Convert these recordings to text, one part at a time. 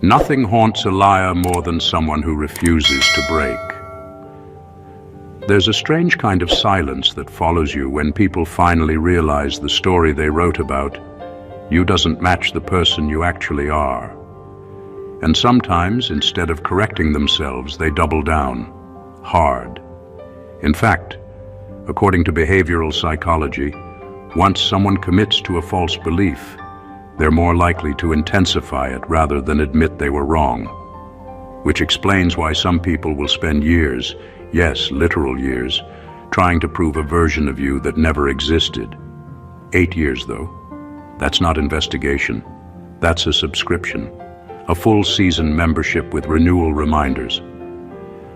Nothing haunts a liar more than someone who refuses to break. There's a strange kind of silence that follows you when people finally realize the story they wrote about you doesn't match the person you actually are. And sometimes, instead of correcting themselves, they double down, hard. In fact, according to behavioral psychology, once someone commits to a false belief, they're more likely to intensify it rather than admit they were wrong. Which explains why some people will spend years, yes, literal years, trying to prove a version of you that never existed. 8 years, though. That's not investigation. That's a subscription. A full season membership with renewal reminders.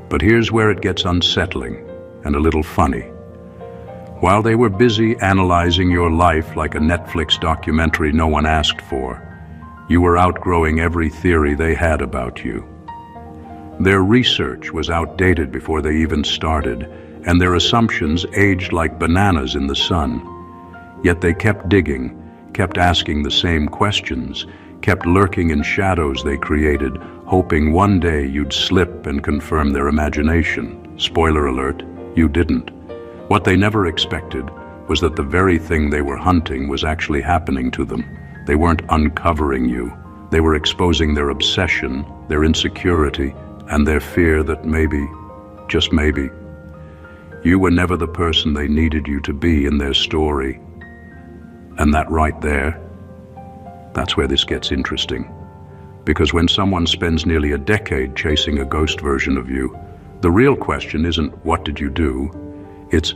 But here's where it gets unsettling and a little funny. While they were busy analyzing your life like a Netflix documentary no one asked for, you were outgrowing every theory they had about you. Their research was outdated before they even started, and their assumptions aged like bananas in the sun. Yet they kept digging, kept asking the same questions, kept lurking in shadows they created, hoping one day you'd slip and confirm their imagination. Spoiler alert, you didn't. What they never expected was that the very thing they were hunting was actually happening to them. They weren't uncovering you. They were exposing their obsession, their insecurity, and their fear that maybe, just maybe, you were never the person they needed you to be in their story. And that right there, that's where this gets interesting. Because when someone spends nearly a decade chasing a ghost version of you, the real question isn't what did you do? It's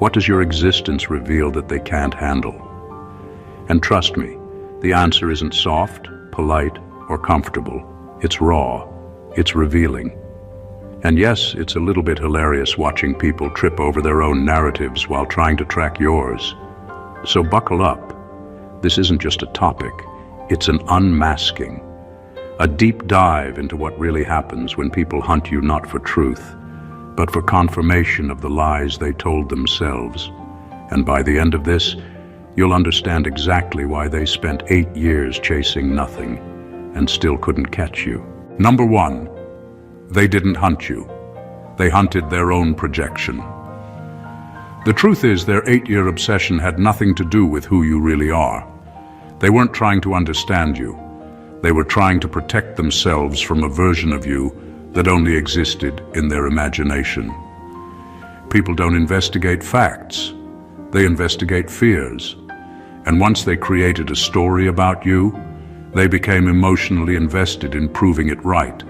what does your existence reveal that they can't handle? And trust me, the answer isn't soft, polite, or comfortable. It's raw. It's revealing. And yes, it's a little bit hilarious watching people trip over their own narratives while trying to track yours. So buckle up. This isn't just a topic. It's an unmasking. A deep dive into what really happens when people hunt you not for truth, but for confirmation of the lies they told themselves. And by the end of this, you'll understand exactly why they spent 8 years chasing nothing and still couldn't catch you. Number 1, they didn't hunt you. They hunted their own projection. The truth is, their 8-year obsession had nothing to do with who you really are. They weren't trying to understand you. They were trying to protect themselves from a version of you that only existed in their imagination. People don't investigate facts. They investigate fears. And once they created a story about you, they became emotionally invested in proving it right.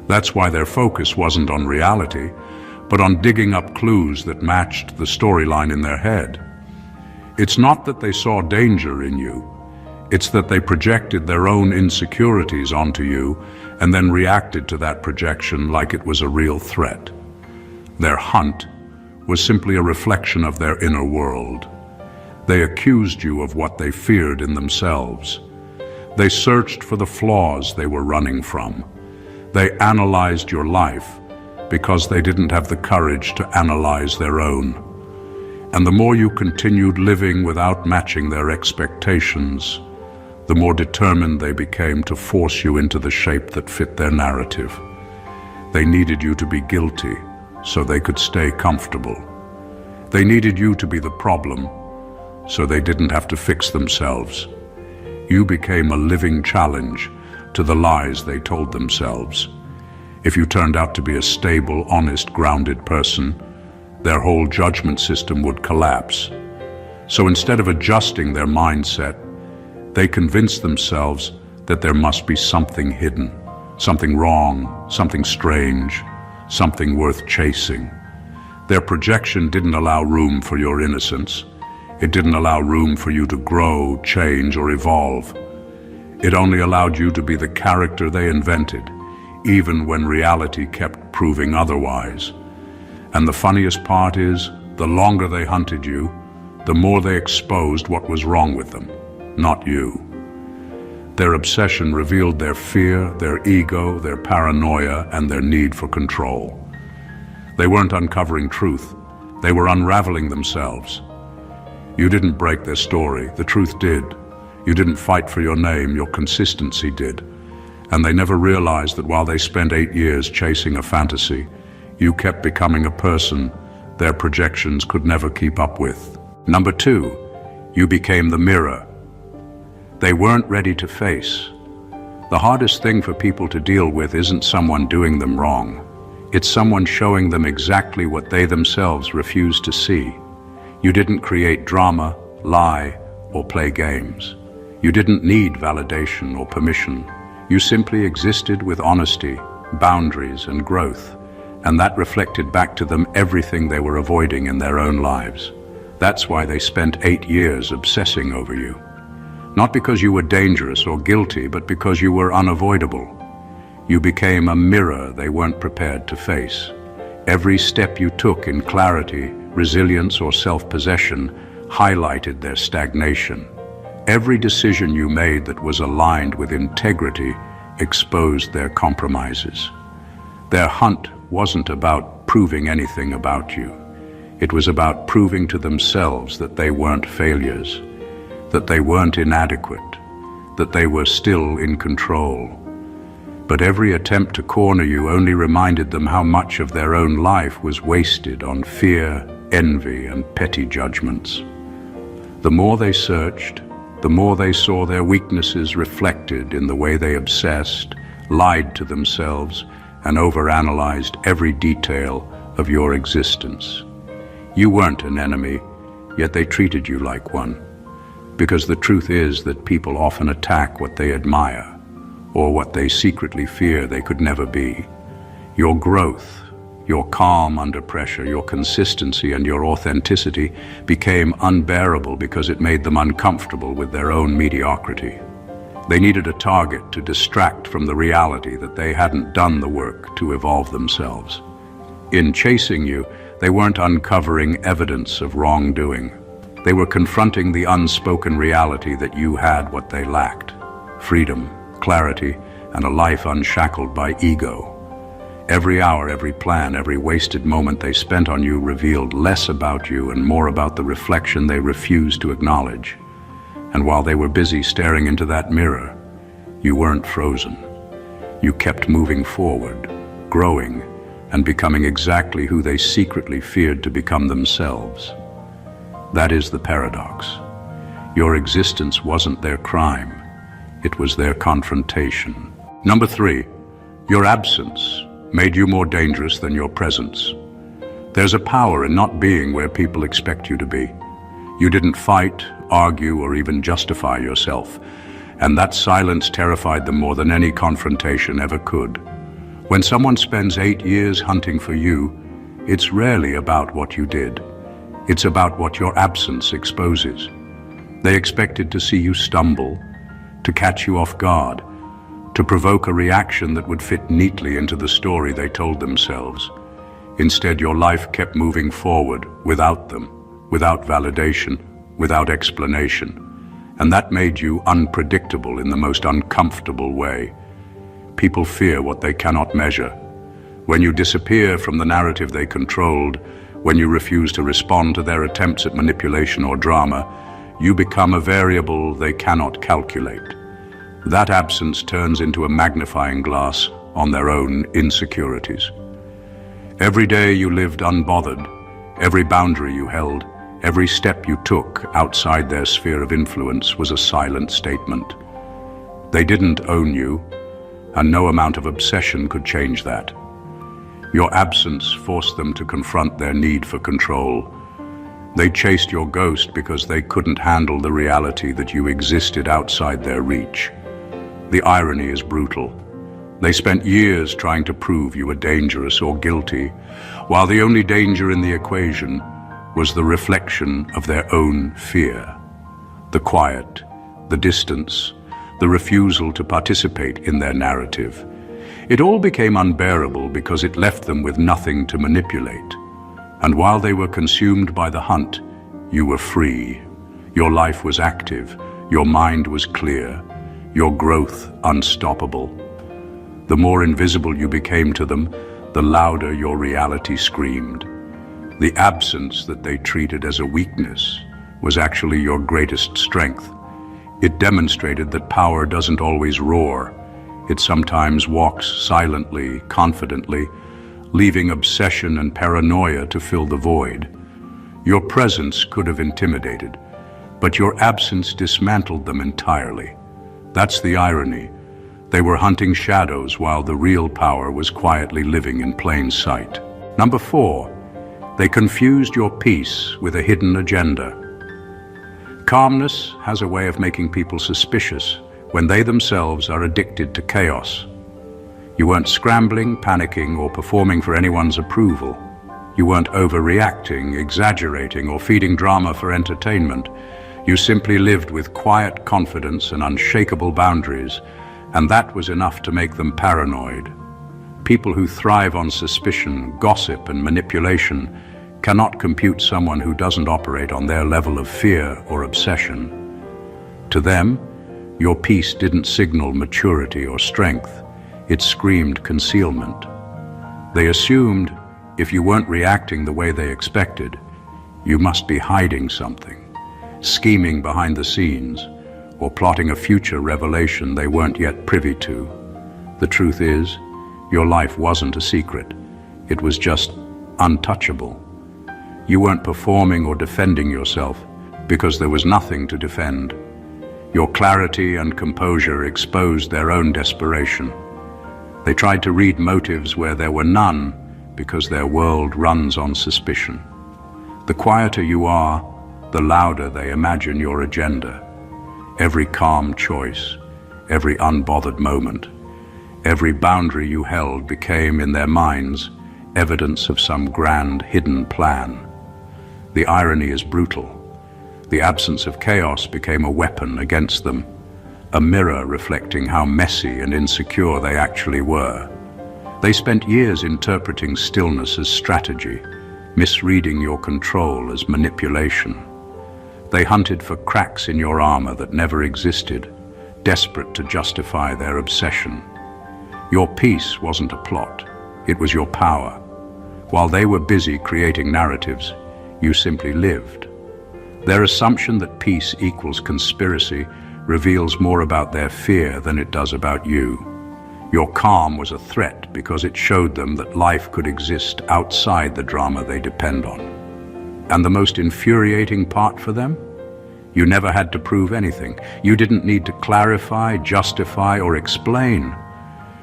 That's why their focus wasn't on reality, but on digging up clues that matched the storyline in their head. It's not that they saw danger in you. It's that they projected their own insecurities onto you and then reacted to that projection like it was a real threat. Their hunt was simply a reflection of their inner world. They accused you of what they feared in themselves. They searched for the flaws they were running from. They analyzed your life because they didn't have the courage to analyze their own. And the more you continued living without matching their expectations, the more determined they became to force you into the shape that fit their narrative. They needed you to be guilty so they could stay comfortable. They needed you to be the problem so they didn't have to fix themselves. You became a living challenge to the lies they told themselves. If you turned out to be a stable, honest, grounded person, their whole judgment system would collapse. So instead of adjusting their mindset, they convinced themselves that there must be something hidden, something wrong, something strange, something worth chasing. Their projection didn't allow room for your innocence. It didn't allow room for you to grow, change, or evolve. It only allowed you to be the character they invented, even when reality kept proving otherwise. And the funniest part is, the longer they hunted you, the more they exposed what was wrong with them, not you. Their obsession revealed their fear, their ego, their paranoia, and their need for control. They weren't uncovering truth. They were unraveling themselves. You didn't break their story. The truth did. You didn't fight for your name. Your consistency did. And they never realized that while they spent 8 years chasing a fantasy, you kept becoming a person their projections could never keep up with. Number 2, you became the mirror they weren't ready to face. The hardest thing for people to deal with isn't someone doing them wrong. It's someone showing them exactly what they themselves refuse to see. You didn't create drama, lie, or play games. You didn't need validation or permission. You simply existed with honesty, boundaries, and growth, and that reflected back to them everything they were avoiding in their own lives. That's why they spent 8 years obsessing over you. Not because you were dangerous or guilty, but because you were unavoidable. You became a mirror they weren't prepared to face. Every step you took in clarity, resilience, or self-possession highlighted their stagnation. Every decision you made that was aligned with integrity exposed their compromises. Their hunt wasn't about proving anything about you. It was about proving to themselves that they weren't failures, that they weren't inadequate, that they were still in control. But every attempt to corner you only reminded them how much of their own life was wasted on fear, envy, and petty judgments. The more they searched, the more they saw their weaknesses reflected in the way they obsessed, lied to themselves, and overanalyzed every detail of your existence. You weren't an enemy, yet they treated you like one. Because the truth is that people often attack what they admire, or what they secretly fear they could never be. Your growth, your calm under pressure, your consistency, and your authenticity became unbearable because it made them uncomfortable with their own mediocrity. They needed a target to distract from the reality that they hadn't done the work to evolve themselves. In chasing you, they weren't uncovering evidence of wrongdoing. They were confronting the unspoken reality that you had what they lacked: freedom, clarity, and a life unshackled by ego. Every hour, every plan, every wasted moment they spent on you revealed less about you and more about the reflection they refused to acknowledge. And while they were busy staring into that mirror, you weren't frozen. You kept moving forward, growing, and becoming exactly who they secretly feared to become themselves. That is the paradox. Your existence wasn't their crime. It was their confrontation. Number 3, your absence made you more dangerous than your presence. There's a power in not being where people expect you to be. You didn't fight, argue, or even justify yourself, and that silence terrified them more than any confrontation ever could. When someone spends 8 years hunting for you, it's rarely about what you did. It's about what your absence exposes. They expected to see you stumble, to catch you off guard, to provoke a reaction that would fit neatly into the story they told themselves. Instead, your life kept moving forward without them, without validation, without explanation. And that made you unpredictable in the most uncomfortable way. People fear what they cannot measure. When you disappear from the narrative they controlled, when you refuse to respond to their attempts at manipulation or drama, you become a variable they cannot calculate. That absence turns into a magnifying glass on their own insecurities. Every day you lived unbothered, every boundary you held, every step you took outside their sphere of influence was a silent statement. They didn't own you, and no amount of obsession could change that. Your absence forced them to confront their need for control. They chased your ghost because they couldn't handle the reality that you existed outside their reach. The irony is brutal. They spent years trying to prove you were dangerous or guilty, while the only danger in the equation was the reflection of their own fear. The quiet, the distance, the refusal to participate in their narrative. It all became unbearable because it left them with nothing to manipulate. And while they were consumed by the hunt, you were free. Your life was active, your mind was clear, your growth unstoppable. The more invisible you became to them, the louder your reality screamed. The absence that they treated as a weakness was actually your greatest strength. It demonstrated that power doesn't always roar. It sometimes walks silently, confidently, leaving obsession and paranoia to fill the void. Your presence could have intimidated, but your absence dismantled them entirely. That's the irony. They were hunting shadows while the real power was quietly living in plain sight. Number 4, they confused your peace with a hidden agenda. Calmness has a way of making people suspicious when they themselves are addicted to chaos. You weren't scrambling, panicking, or performing for anyone's approval. You weren't overreacting, exaggerating, or feeding drama for entertainment. You simply lived with quiet confidence and unshakable boundaries, and that was enough to make them paranoid. People who thrive on suspicion, gossip, and manipulation cannot compute someone who doesn't operate on their level of fear or obsession. To them, your peace didn't signal maturity or strength. It screamed concealment. They assumed if you weren't reacting the way they expected, you must be hiding something, scheming behind the scenes, or plotting a future revelation they weren't yet privy to. The truth is, your life wasn't a secret. It was just untouchable. You weren't performing or defending yourself because there was nothing to defend. Your clarity and composure exposed their own desperation. They tried to read motives where there were none because their world runs on suspicion. The quieter you are, the louder they imagine your agenda. Every calm choice, every unbothered moment, every boundary you held became, in their minds, evidence of some grand hidden plan. The irony is brutal. The absence of chaos became a weapon against them, a mirror reflecting how messy and insecure they actually were. They spent years interpreting stillness as strategy, misreading your control as manipulation. They hunted for cracks in your armor that never existed, desperate to justify their obsession. Your peace wasn't a plot, it was your power. While they were busy creating narratives, you simply lived. Their assumption that peace equals conspiracy reveals more about their fear than it does about you. Your calm was a threat because it showed them that life could exist outside the drama they depend on. And the most infuriating part for them? You never had to prove anything. You didn't need to clarify, justify, or explain.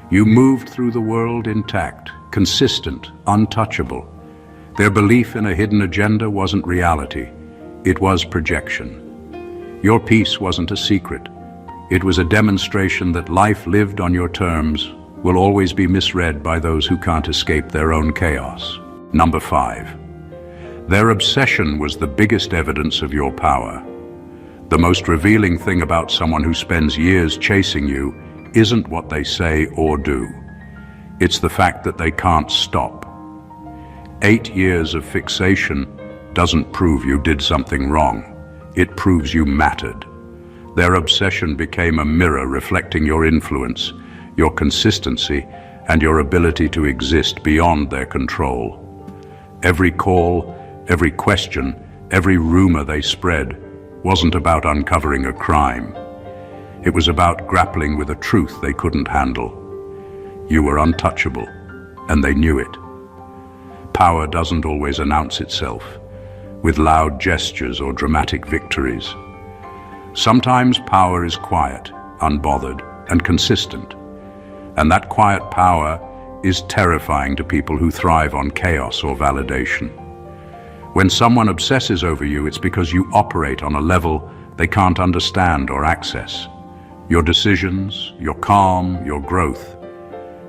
You moved through the world intact, consistent, untouchable. Their belief in a hidden agenda wasn't reality. It was projection. Your peace wasn't a secret. It was a demonstration that life lived on your terms will always be misread by those who can't escape their own chaos. Number 5. Their obsession was the biggest evidence of your power. The most revealing thing about someone who spends years chasing you isn't what they say or do. It's the fact that they can't stop. 8 years of fixation doesn't prove you did something wrong. It proves you mattered. Their obsession became a mirror reflecting your influence, your consistency, and your ability to exist beyond their control. Every call, every question, every rumor they spread wasn't about uncovering a crime. It was about grappling with a truth they couldn't handle. You were untouchable, and they knew it. Power doesn't always announce itself with loud gestures or dramatic victories. Sometimes power is quiet, unbothered, and consistent. And that quiet power is terrifying to people who thrive on chaos or validation. When someone obsesses over you, it's because you operate on a level they can't understand or access. Your decisions, your calm, your growth,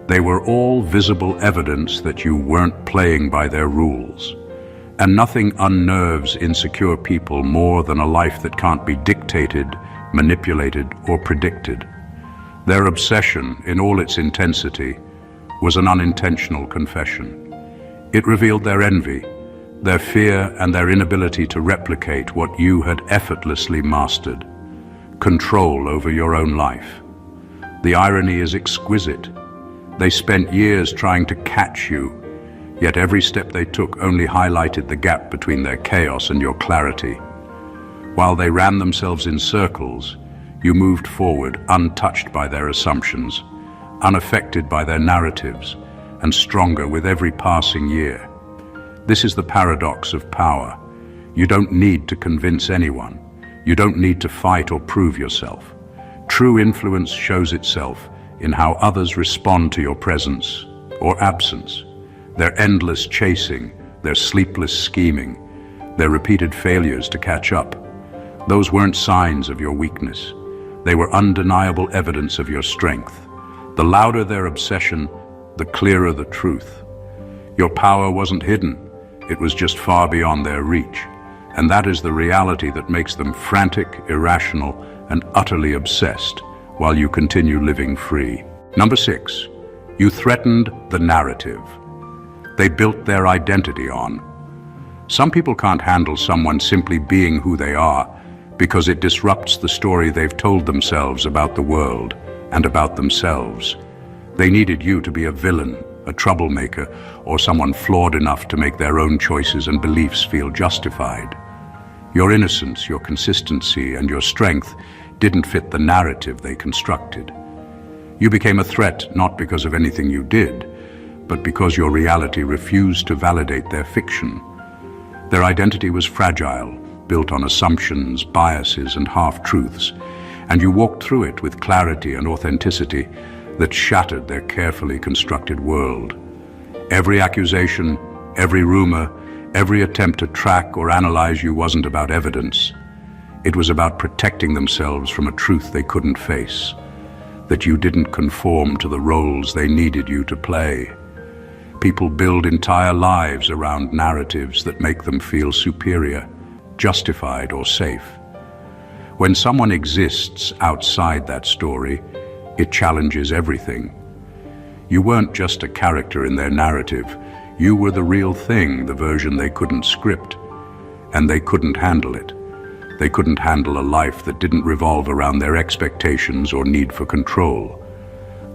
they were all visible evidence that you weren't playing by their rules. And nothing unnerves insecure people more than a life that can't be dictated, manipulated, or predicted. Their obsession, in all its intensity, was an unintentional confession. It revealed their envy, their fear, and their inability to replicate what you had effortlessly mastered: control over your own life. The irony is exquisite. They spent years trying to catch you, yet every step they took only highlighted the gap between their chaos and your clarity. While they ran themselves in circles, you moved forward untouched by their assumptions, unaffected by their narratives, and stronger with every passing year. This is the paradox of power. You don't need to convince anyone. You don't need to fight or prove yourself. True influence shows itself in how others respond to your presence or absence. Their endless chasing, their sleepless scheming, their repeated failures to catch up. Those weren't signs of your weakness. They were undeniable evidence of your strength. The louder their obsession, the clearer the truth. Your power wasn't hidden. It was just far beyond their reach. And that is the reality that makes them frantic, irrational, and utterly obsessed, while you continue living free. Number 6, you threatened the narrative. They built their identity on. Some people can't handle someone simply being who they are because it disrupts the story they've told themselves about the world and about themselves. They needed you to be a villain, a troublemaker, or someone flawed enough to make their own choices and beliefs feel justified. Your innocence, your consistency, and your strength didn't fit the narrative they constructed. You became a threat not because of anything you did, but because your reality refused to validate their fiction. Their identity was fragile, built on assumptions, biases, and half-truths, and you walked through it with clarity and authenticity that shattered their carefully constructed world. Every accusation, every rumor, every attempt to track or analyze you wasn't about evidence. It was about protecting themselves from a truth they couldn't face, that you didn't conform to the roles they needed you to play. People build entire lives around narratives that make them feel superior, justified, or safe. When someone exists outside that story, it challenges everything. You weren't just a character in their narrative. You were the real thing, the version they couldn't script. And they couldn't handle it. They couldn't handle a life that didn't revolve around their expectations or need for control.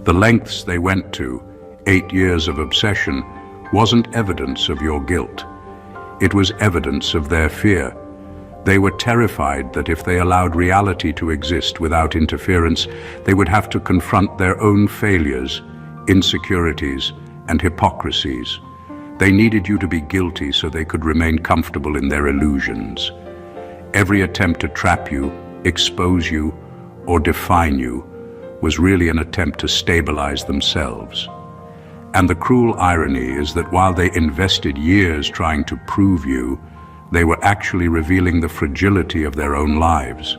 The lengths they went to, 8 years of obsession, wasn't evidence of your guilt. It was evidence of their fear. They were terrified that if they allowed reality to exist without interference, they would have to confront their own failures, insecurities, and hypocrisies. They needed you to be guilty so they could remain comfortable in their illusions. Every attempt to trap you, expose you, or define you was really an attempt to stabilize themselves. And the cruel irony is that while they invested years trying to prove you, they were actually revealing the fragility of their own lives.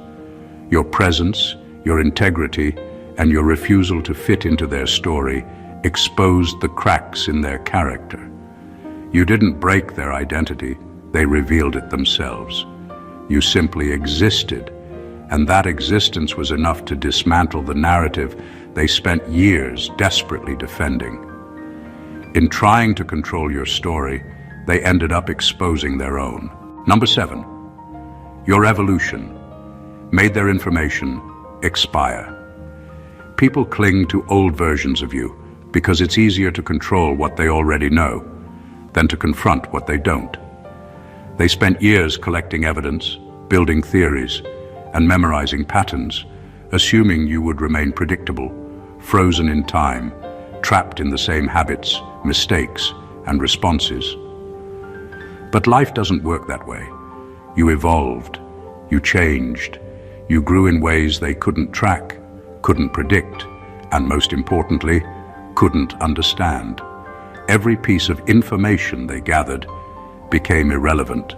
Your presence, your integrity, and your refusal to fit into their story exposed the cracks in their character. You didn't break their identity, they revealed it themselves. You simply existed, and that existence was enough to dismantle the narrative they spent years desperately defending. In trying to control your story, they ended up exposing their own. Number 7, your evolution made their information expire. People cling to old versions of you because it's easier to control what they already know than to confront what they don't. They spent years collecting evidence, building theories, and memorizing patterns, assuming you would remain predictable, frozen in time, trapped in the same habits, mistakes, and responses. But life doesn't work that way. You evolved, you changed, you grew in ways they couldn't track, couldn't predict, and most importantly, couldn't understand. Every piece of information they gathered became irrelevant,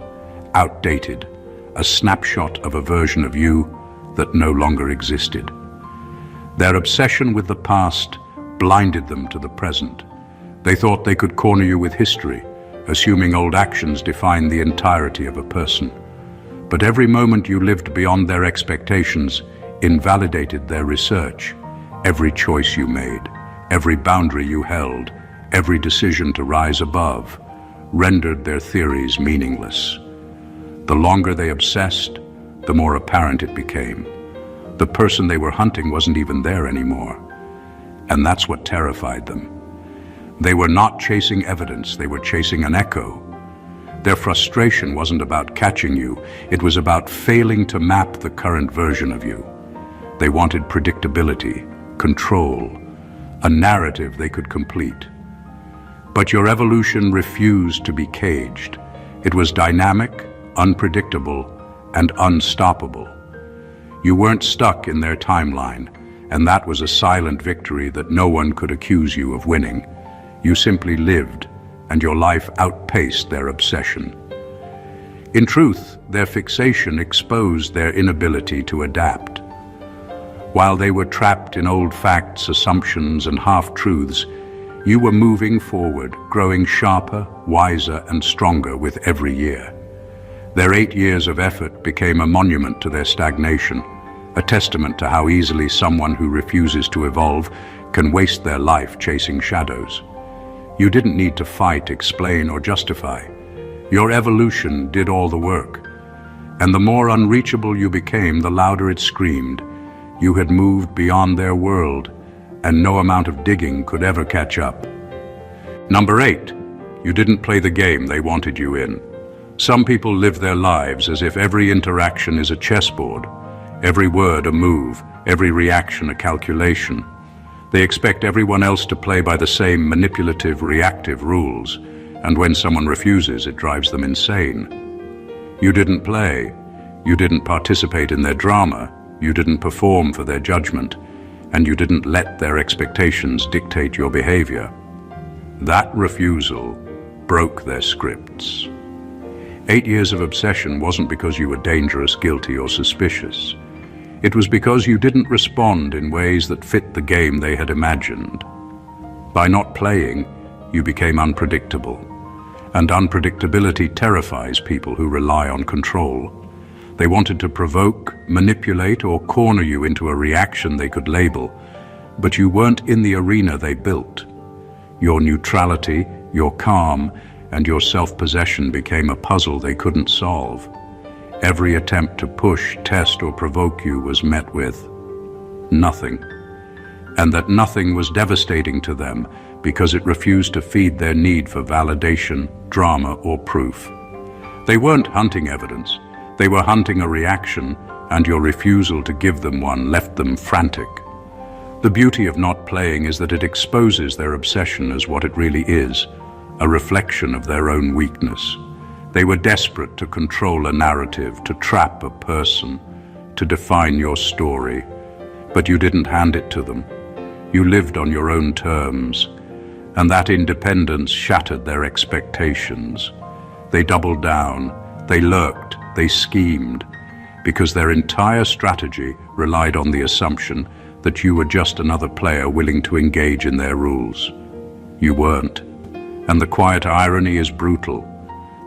outdated, a snapshot of a version of you that no longer existed. Their obsession with the past blinded them to the present. They thought they could corner you with history, assuming old actions defined the entirety of a person. But every moment you lived beyond their expectations invalidated their research. Every choice you made, every boundary you held, every decision to rise above, rendered their theories meaningless. The longer they obsessed, the more apparent it became. The person they were hunting wasn't even there anymore. And that's what terrified them. They were not chasing evidence, they were chasing an echo. Their frustration wasn't about catching you, it was about failing to map the current version of you. They wanted predictability, control, a narrative they could complete. But your evolution refused to be caged. It was dynamic, unpredictable, and unstoppable. You weren't stuck in their timeline, and that was a silent victory that no one could accuse you of winning. You simply lived, and your life outpaced their obsession. In truth, their fixation exposed their inability to adapt. While they were trapped in old facts, assumptions, and half-truths, you were moving forward, growing sharper, wiser, and stronger with every year. Their 8 years of effort became a monument to their stagnation, a testament to how easily someone who refuses to evolve can waste their life chasing shadows. You didn't need to fight, explain, or justify. Your evolution did all the work. And the more unreachable you became, the louder it screamed. You had moved beyond their world, and no amount of digging could ever catch up. Number 8, you didn't play the game they wanted you in. Some people live their lives as if every interaction is a chessboard, every word a move, every reaction a calculation. They expect everyone else to play by the same manipulative, reactive rules, and when someone refuses, it drives them insane. You didn't play. You didn't participate in their drama. You didn't perform for their judgment, and you didn't let their expectations dictate your behavior. That refusal broke their scripts. 8 years of obsession wasn't because you were dangerous, guilty, or suspicious. It was because you didn't respond in ways that fit the game they had imagined. By not playing, you became unpredictable. And unpredictability terrifies people who rely on control. They wanted to provoke, manipulate, or corner you into a reaction they could label, but you weren't in the arena they built. Your neutrality, your calm, and your self-possession became a puzzle they couldn't solve. Every attempt to push, test, or provoke you was met with nothing. And that nothing was devastating to them because it refused to feed their need for validation, drama, or proof. They weren't hunting evidence. They were hunting a reaction, and your refusal to give them one left them frantic. The beauty of not playing is that it exposes their obsession as what it really is, a reflection of their own weakness. They were desperate to control a narrative, to trap a person, to define your story. But you didn't hand it to them. You lived on your own terms, and that independence shattered their expectations. They doubled down, they lurked, they schemed, because their entire strategy relied on the assumption that you were just another player willing to engage in their rules. You weren't. And the quiet irony is brutal.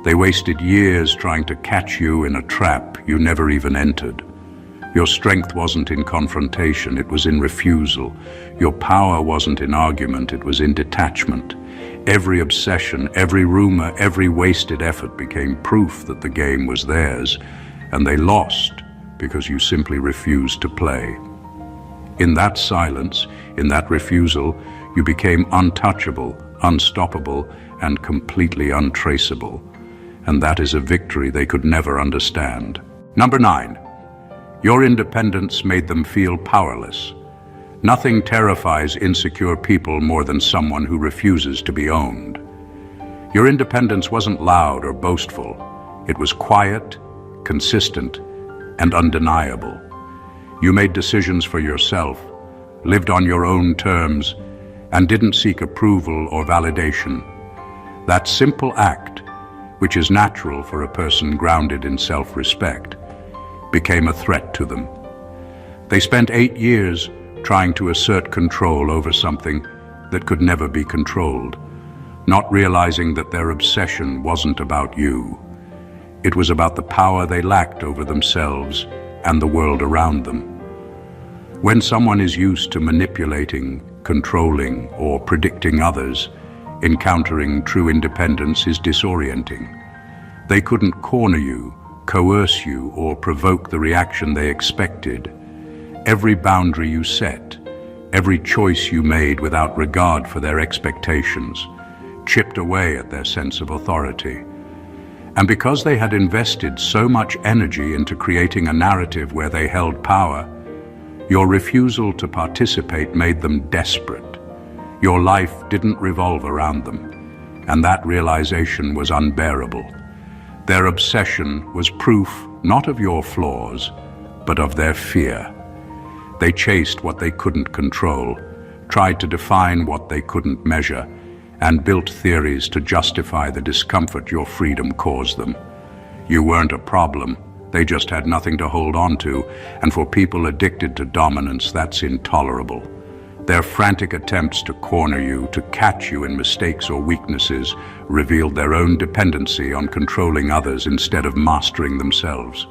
They wasted years trying to catch you in a trap you never even entered. Your strength wasn't in confrontation, it was in refusal. Your power wasn't in argument, it was in detachment. Every obsession, every rumor, every wasted effort became proof that the game was theirs, and they lost because you simply refused to play. In that silence, in that refusal, you became untouchable, unstoppable, and completely untraceable. And that is a victory they could never understand. Number 9. Your independence made them feel powerless. Nothing terrifies insecure people more than someone who refuses to be owned. Your independence wasn't loud or boastful. It was quiet, consistent, and undeniable. You made decisions for yourself, lived on your own terms, and didn't seek approval or validation. That simple act, which is natural for a person grounded in self-respect, became a threat to them. They spent 8 years trying to assert control over something that could never be controlled, not realizing that their obsession wasn't about you. It was about the power they lacked over themselves and the world around them. When someone is used to manipulating, controlling, or predicting others, encountering true independence is disorienting. They couldn't corner you, coerce you, or provoke the reaction they expected. Every boundary you set, every choice you made without regard for their expectations, chipped away at their sense of authority. And because they had invested so much energy into creating a narrative where they held power, your refusal to participate made them desperate. Your life didn't revolve around them, and that realization was unbearable. Their obsession was proof not of your flaws, but of their fear. They chased what they couldn't control, tried to define what they couldn't measure, and built theories to justify the discomfort your freedom caused them. You weren't a problem, they just had nothing to hold on to, and for people addicted to dominance, that's intolerable. Their frantic attempts to corner you, to catch you in mistakes or weaknesses, revealed their own dependency on controlling others instead of mastering themselves.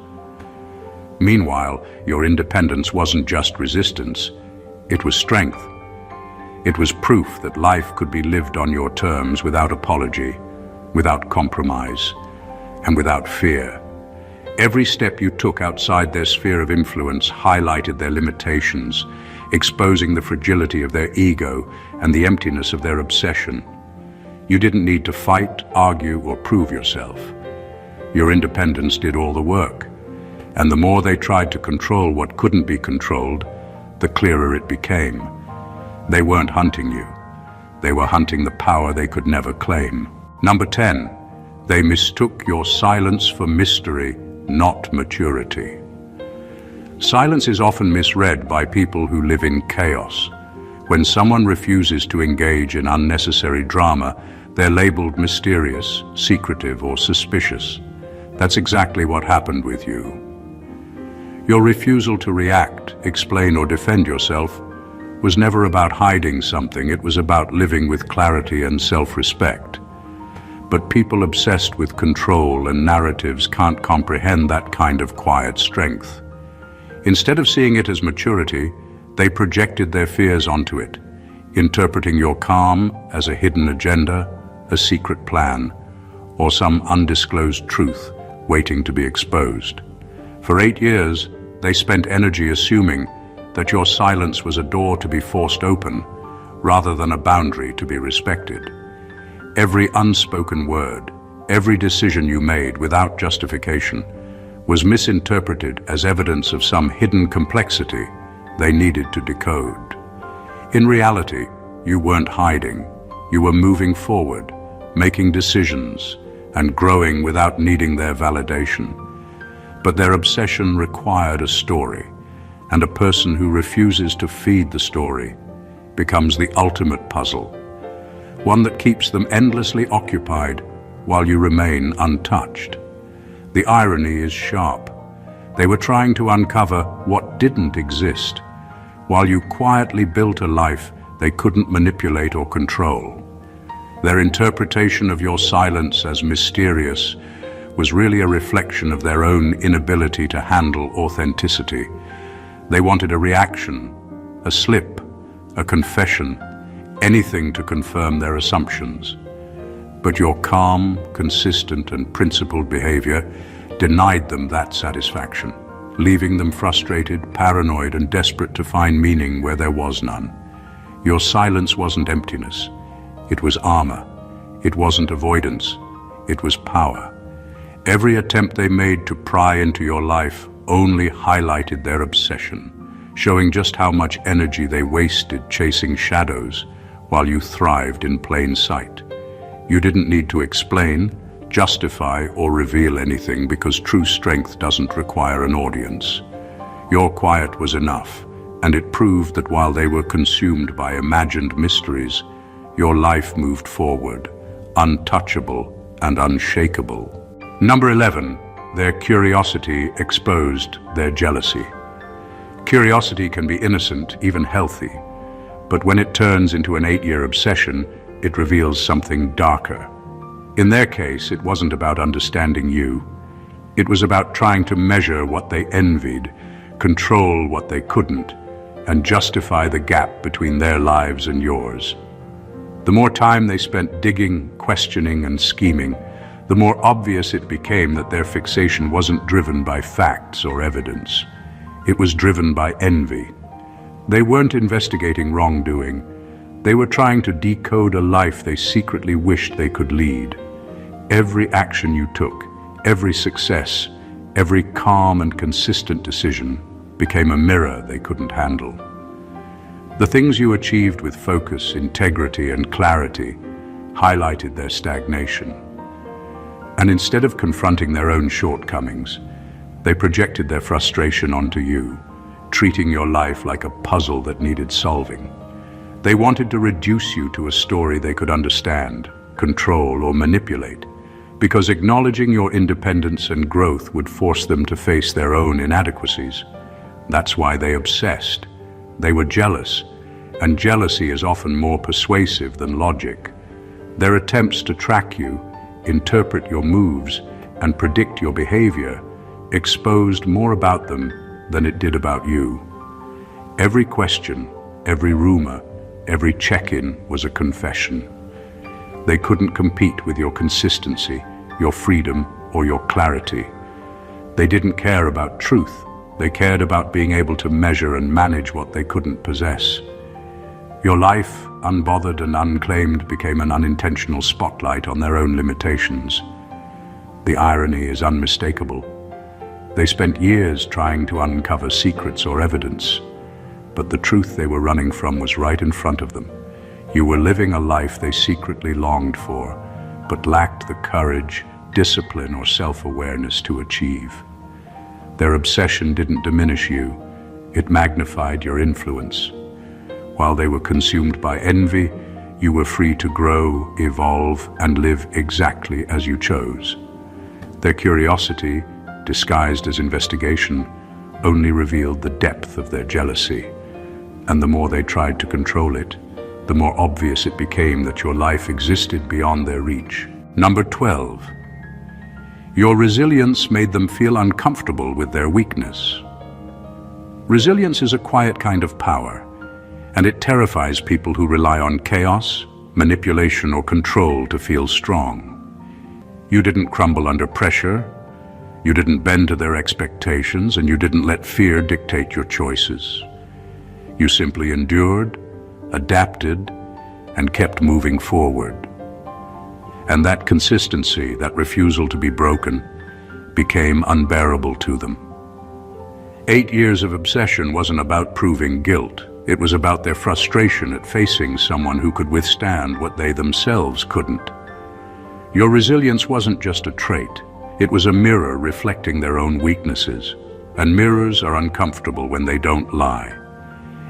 Meanwhile, your independence wasn't just resistance, it was strength. It was proof that life could be lived on your terms without apology, without compromise, and without fear. Every step you took outside their sphere of influence highlighted their limitations, exposing the fragility of their ego and the emptiness of their obsession. You didn't need to fight, argue, or prove yourself. Your independence did all the work, and the more they tried to control what couldn't be controlled, the clearer it became. They weren't hunting you. They were hunting the power they could never claim. Number 10, they mistook your silence for mystery, not maturity. Silence is often misread by people who live in chaos. When someone refuses to engage in unnecessary drama, they're labeled mysterious, secretive, or suspicious. That's exactly what happened with you. Your refusal to react, explain, or defend yourself was never about hiding something. It was about living with clarity and self-respect. But people obsessed with control and narratives can't comprehend that kind of quiet strength. Instead of seeing it as maturity, they projected their fears onto it, interpreting your calm as a hidden agenda, a secret plan, or some undisclosed truth waiting to be exposed. For 8 years, they spent energy assuming that your silence was a door to be forced open, rather than a boundary to be respected. Every unspoken word, every decision you made without justification, was misinterpreted as evidence of some hidden complexity they needed to decode. In reality, you weren't hiding. You were moving forward, making decisions, and growing without needing their validation. But their obsession required a story, and a person who refuses to feed the story becomes the ultimate puzzle, one that keeps them endlessly occupied while you remain untouched. The irony is sharp. They were trying to uncover what didn't exist, while you quietly built a life they couldn't manipulate or control. Their interpretation of your silence as mysterious was really a reflection of their own inability to handle authenticity. They wanted a reaction, a slip, a confession, anything to confirm their assumptions. But your calm, consistent, and principled behavior denied them that satisfaction, leaving them frustrated, paranoid, and desperate to find meaning where there was none. Your silence wasn't emptiness. It was armor. It wasn't avoidance. It was power. Every attempt they made to pry into your life only highlighted their obsession, showing just how much energy they wasted chasing shadows while you thrived in plain sight. You didn't need to explain, justify, or reveal anything, because true strength doesn't require an audience. Your quiet was enough, and it proved that while they were consumed by imagined mysteries, your life moved forward, untouchable and unshakable. Number 11, their curiosity exposed their jealousy. Curiosity can be innocent, even healthy, but when it turns into an 8-year obsession, it reveals something darker. In their case, it wasn't about understanding you. It was about trying to measure what they envied, control what they couldn't, and justify the gap between their lives and yours. The more time they spent digging, questioning, and scheming, the more obvious it became that their fixation wasn't driven by facts or evidence. It was driven by envy. They weren't investigating wrongdoing. They were trying to decode a life they secretly wished they could lead. Every action you took, every success, every calm and consistent decision became a mirror they couldn't handle. The things you achieved with focus, integrity, and clarity highlighted their stagnation. And instead of confronting their own shortcomings, they projected their frustration onto you, treating your life like a puzzle that needed solving. They wanted to reduce you to a story they could understand, control, or manipulate, because acknowledging your independence and growth would force them to face their own inadequacies. That's why they obsessed. They were jealous, and jealousy is often more persuasive than logic. Their attempts to track you, interpret your moves, and predict your behavior exposed more about them than it did about you. Every question, every rumor, every check-in was a confession. They couldn't compete with your consistency, your freedom, or your clarity. They didn't care about truth. They cared about being able to measure and manage what they couldn't possess. Your life, unbothered and unclaimed, became an unintentional spotlight on their own limitations. The irony is unmistakable. They spent years trying to uncover secrets or evidence, but the truth they were running from was right in front of them. You were living a life they secretly longed for, but lacked the courage, discipline, or self-awareness to achieve. Their obsession didn't diminish you, it magnified your influence. While they were consumed by envy, you were free to grow, evolve, and live exactly as you chose. Their curiosity, disguised as investigation, only revealed the depth of their jealousy. And the more they tried to control it, the more obvious it became that your life existed beyond their reach. Number 12. Your resilience made them feel uncomfortable with their weakness. Resilience is a quiet kind of power, and it terrifies people who rely on chaos, manipulation, or control to feel strong. You didn't crumble under pressure, you didn't bend to their expectations, and you didn't let fear dictate your choices. You simply endured, adapted, and kept moving forward. And that consistency, that refusal to be broken, became unbearable to them. 8 years of obsession wasn't about proving guilt. It was about their frustration at facing someone who could withstand what they themselves couldn't. Your resilience wasn't just a trait. It was a mirror reflecting their own weaknesses, and mirrors are uncomfortable when they don't lie.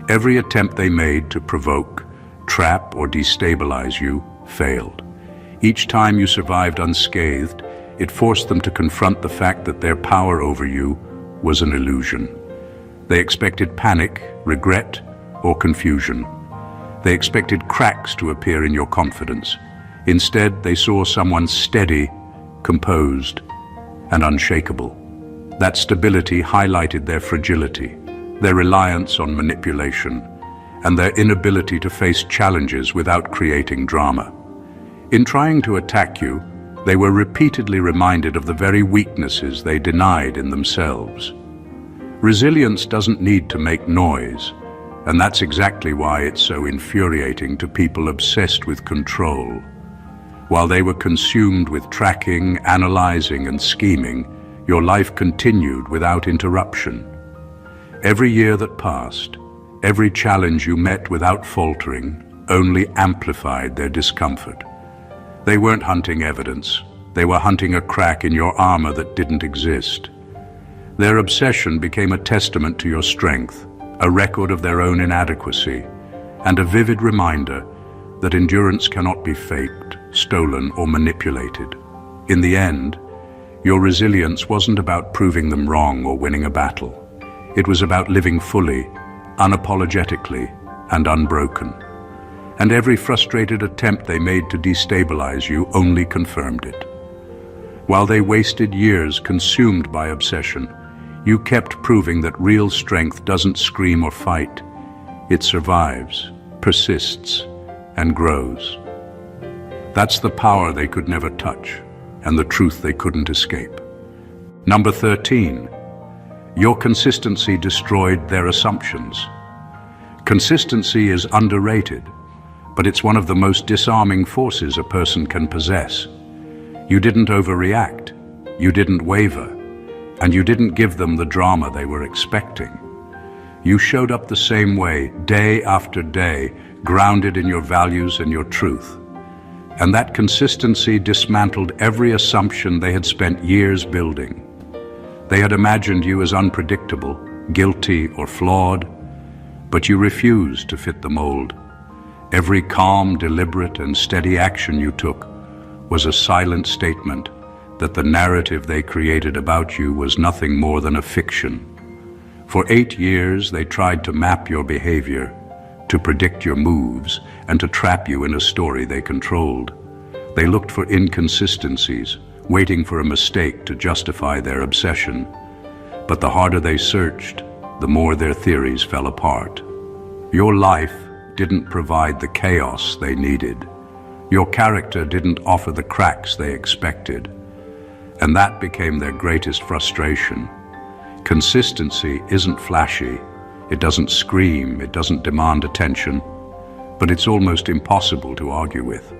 Every attempt they made to provoke, trap, or destabilize you failed. Each time you survived unscathed, it forced them to confront the fact that their power over you was an illusion. They expected panic, regret, or confusion. They expected cracks to appear in your confidence. Instead, they saw someone steady, composed, and unshakable. That stability highlighted their fragility, their reliance on manipulation, and their inability to face challenges without creating drama. In trying to attack you, they were repeatedly reminded of the very weaknesses they denied in themselves. Resilience doesn't need to make noise, and that's exactly why it's so infuriating to people obsessed with control. While they were consumed with tracking, analyzing, and scheming, your life continued without interruption. Every year that passed, every challenge you met without faltering, only amplified their discomfort. They weren't hunting evidence. They were hunting a crack in your armor that didn't exist. Their obsession became a testament to your strength, a record of their own inadequacy, and a vivid reminder that endurance cannot be faked, stolen, or manipulated. In the end, your resilience wasn't about proving them wrong or winning a battle. It was about living fully, unapologetically, and unbroken. And every frustrated attempt they made to destabilize you only confirmed it. While they wasted years consumed by obsession, you kept proving that real strength doesn't scream or fight. It survives, persists, and grows. That's the power they could never touch, and the truth they couldn't escape. Number 13. Your consistency destroyed their assumptions. Consistency is underrated, but it's one of the most disarming forces a person can possess. You didn't overreact, you didn't waver, and you didn't give them the drama they were expecting. You showed up the same way, day after day, grounded in your values and your truth. And that consistency dismantled every assumption they had spent years building. They had imagined you as unpredictable, guilty, or flawed, but you refused to fit the mold. Every calm, deliberate, and steady action you took was a silent statement that the narrative they created about you was nothing more than a fiction. For 8 years, they tried to map your behavior, to predict your moves, and to trap you in a story they controlled. They looked for inconsistencies, waiting for a mistake to justify their obsession. But the harder they searched, the more their theories fell apart. Your life didn't provide the chaos they needed. Your character didn't offer the cracks they expected. And that became their greatest frustration. Consistency isn't flashy. It doesn't scream, it doesn't demand attention, but it's almost impossible to argue with.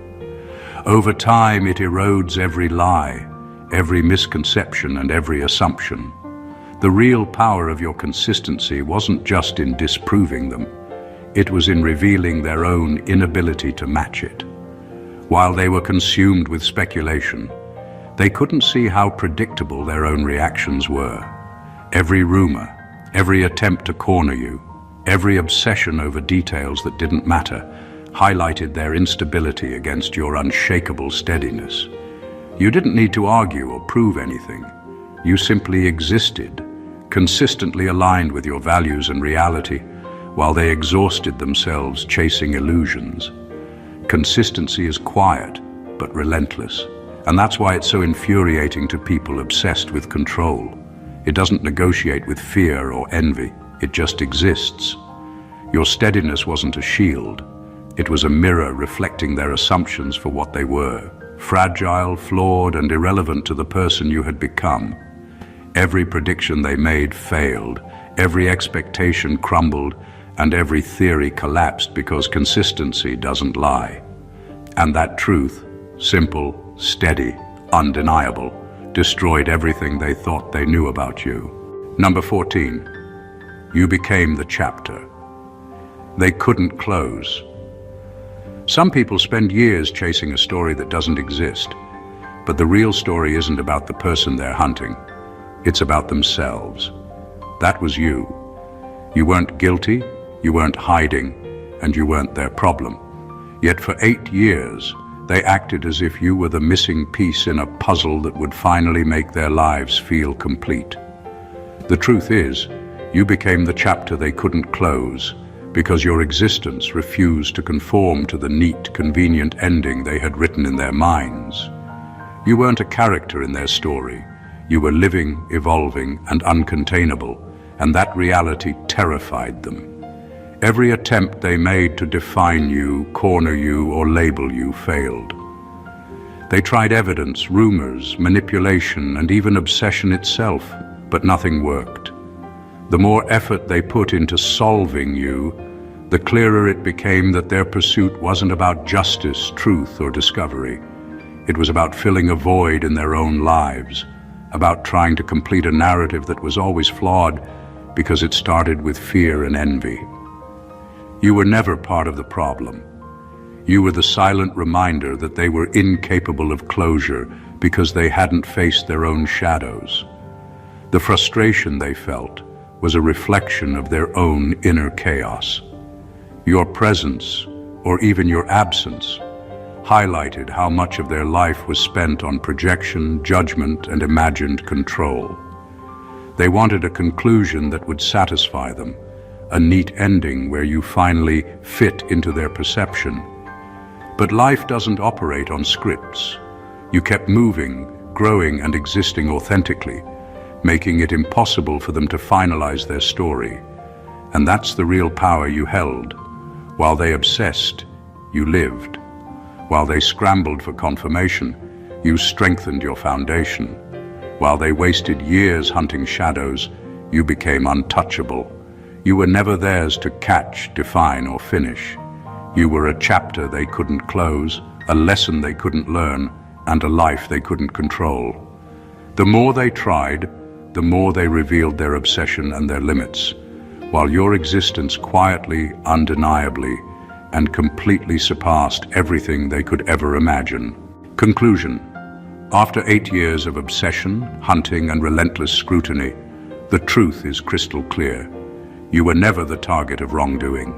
Over time, it erodes every lie, every misconception, and every assumption. The real power of your consistency wasn't just in disproving them, it was in revealing their own inability to match it. While they were consumed with speculation, they couldn't see how predictable their own reactions were. Every rumor, every attempt to corner you, every obsession over details that didn't matter, highlighted their instability against your unshakable steadiness. You didn't need to argue or prove anything. You simply existed, consistently aligned with your values and reality, while they exhausted themselves chasing illusions. Consistency is quiet, but relentless, and that's why it's so infuriating to people obsessed with control. It doesn't negotiate with fear or envy, it just exists. Your steadiness wasn't a shield. It was a mirror reflecting their assumptions for what they were, fragile, flawed, and irrelevant to the person you had become. Every prediction they made failed, every expectation crumbled, and every theory collapsed because consistency doesn't lie. And that truth, simple, steady, undeniable, destroyed everything they thought they knew about you. Number 14, you became the chapter they couldn't close. Some people spend years chasing a story that doesn't exist, but the real story isn't about the person they're hunting. It's about themselves. That was you. You weren't guilty, you weren't hiding, and you weren't their problem. Yet for 8 years, they acted as if you were the missing piece in a puzzle that would finally make their lives feel complete. The truth is, you became the chapter they couldn't close because your existence refused to conform to the neat, convenient ending they had written in their minds. You weren't a character in their story. You were living, evolving, and uncontainable, and that reality terrified them. Every attempt they made to define you, corner you, or label you failed. They tried evidence, rumors, manipulation, and even obsession itself, but nothing worked. The more effort they put into solving you, the clearer it became that their pursuit wasn't about justice, truth, or discovery. It was about filling a void in their own lives, about trying to complete a narrative that was always flawed because it started with fear and envy. You were never part of the problem. You were the silent reminder that they were incapable of closure because they hadn't faced their own shadows. The frustration they felt was a reflection of their own inner chaos. Your presence, or even your absence, highlighted how much of their life was spent on projection, judgment, and imagined control. They wanted a conclusion that would satisfy them, a neat ending where you finally fit into their perception. But life doesn't operate on scripts. You kept moving, growing, and existing authentically, making it impossible for them to finalize their story. And that's the real power you held. While they obsessed, you lived. While they scrambled for confirmation, you strengthened your foundation. While they wasted years hunting shadows, you became untouchable. You were never theirs to catch, define, or finish. You were a chapter they couldn't close, a lesson they couldn't learn, and a life they couldn't control. The more they tried, the more they revealed their obsession and their limits. while your existence quietly, undeniably, and completely surpassed everything they could ever imagine. Conclusion. After 8 years of obsession, hunting, and relentless scrutiny, the truth is crystal clear. You were never the target of wrongdoing.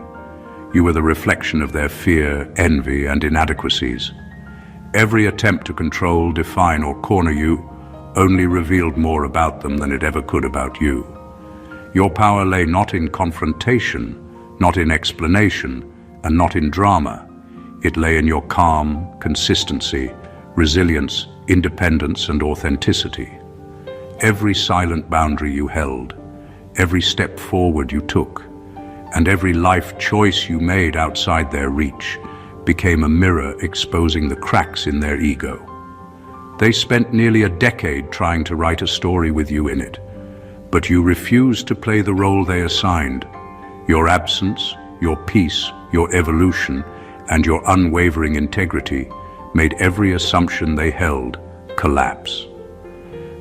You were the reflection of their fear, envy, and inadequacies. Every attempt to control, define, or corner you only revealed more about them than it ever could about you. Your power lay not in confrontation, not in explanation, and not in drama. It lay in your calm, consistency, resilience, independence, and authenticity. Every silent boundary you held, every step forward you took, and every life choice you made outside their reach became a mirror exposing the cracks in their ego. They spent nearly a decade trying to write a story with you in it, but you refused to play the role they assigned. Your absence, your peace, your evolution, and your unwavering integrity made every assumption they held collapse.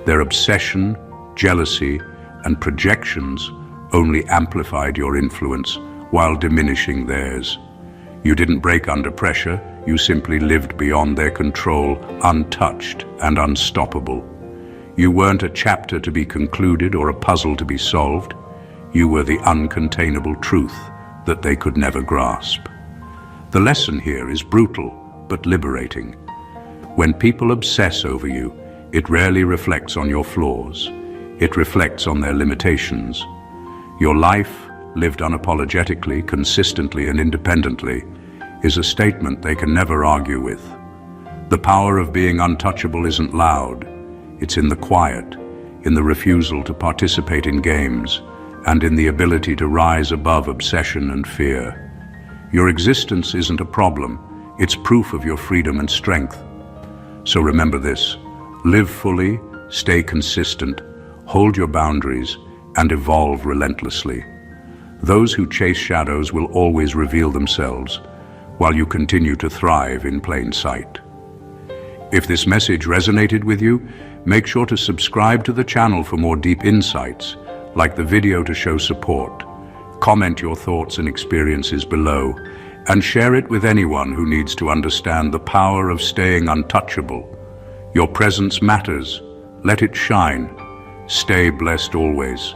Their obsession, jealousy, and projections only amplified your influence while diminishing theirs. You didn't break under pressure, you simply lived beyond their control, untouched and unstoppable. You weren't a chapter to be concluded or a puzzle to be solved. You were the uncontainable truth that they could never grasp. The lesson here is brutal but liberating. When people obsess over you, it rarely reflects on your flaws. It reflects on their limitations. Your life, lived unapologetically, consistently, and independently, is a statement they can never argue with. The power of being untouchable isn't loud. It's in the quiet, in the refusal to participate in games, and in the ability to rise above obsession and fear. Your existence isn't a problem. It's proof of your freedom and strength. So remember this: live fully, stay consistent, hold your boundaries, and evolve relentlessly. Those who chase shadows will always reveal themselves, while you continue to thrive in plain sight. If this message resonated with you, make sure to subscribe to the channel for more deep insights, like the video to show support. Comment your thoughts and experiences below, and share it with anyone who needs to understand the power of staying untouchable. Your presence matters. Let it shine. Stay blessed always.